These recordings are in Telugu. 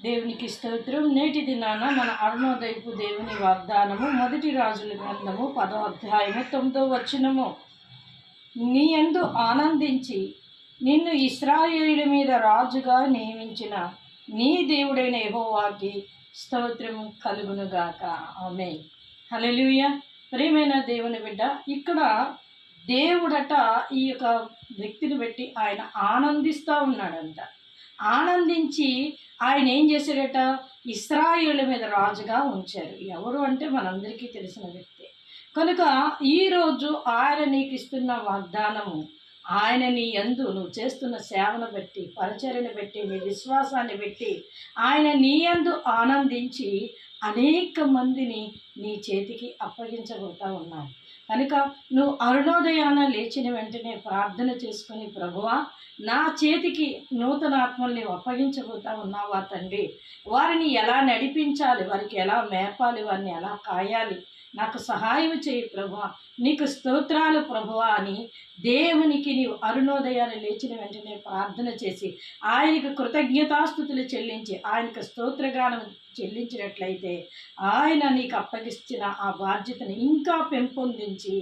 దేవునికి స్తోత్రం. నేటి దినాన మన అరుణోదయపు దేవుని వాగ్దానము మొదటి రాజుల గ్రంథము 10వ అధ్యాయము 9వ వచనము. నీ యందు ఆనందించి నిన్ను ఇశ్రాయేలు మీద రాజుగా నియమించిన నీ దేవుడైన యెహోవాకి స్తోత్రం కలుగునుగాక. ఆమేన్. హల్లెలూయా. ప్రియమైన దేవుని బిడ్డ, ఇక్కడ దేవుడట ఈ యొక్క వ్యక్తిని బట్టి ఆయన ఆనందిస్తూ ఉన్నాడంట. ఆనందించి ఆయన ఏం చేశాడట, ఇశ్రాయేలు మీద రాజుగా ఉంచారు. ఎవరు అంటే మనందరికీ తెలిసిన వ్యక్తి. కనుక ఈరోజు ఆయన నీకు ఇస్తున్న వాగ్దానము, ఆయన నీ యందు నువ్వు చేస్తున్న సేవను బట్టి, పరిచర్యను బట్టి, నీ విశ్వాసాన్ని బట్టి ఆయన నీ యందు ఆనందించి అనేక మందిని నీ చేతికి అప్పగించబోతా ఉన్నాడు. కనుక నువ్వు అరుణోదయాన లేచిన వెంటనే ప్రార్థన చేసుకుని, ప్రభువా నా చేతికి నూతన ఆత్మల్ని అప్పగించబోతా ఉన్నావా తండ్రి, వారిని ఎలా నడిపించాలి, వారికి ఎలా మేపాలి, వారిని ఎలా కాయాలి, నాకు సహాయం చేయి ప్రభువా, నీకు స్తోత్రాలు ప్రభువా అని దేవునికి నీవు అరుణోదయాన్ని లేచిన వెంటనే ప్రార్థన చేసి ఆయనకు కృతజ్ఞతాస్తుతులు చెల్లించి ఆయనకు స్తోత్రగానం చెల్లించినట్లయితే ఆయన నీకు అప్పగిస్తున్న ఆ బాధ్యతను ఇంకా పెంపొందించి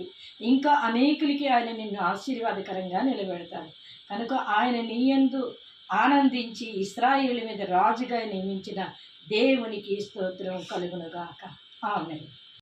ఇంకా అనేకులకి ఆయన నిన్ను ఆశీర్వాదకరంగా నిలబెడతాడు. కనుక ఆయన నీ యందు ఆనందించి ఇశ్రాయేలు మీద రాజుగా నియమించిన దేవునికి స్తోత్రం కలుగునుగాక. ఆమేన్.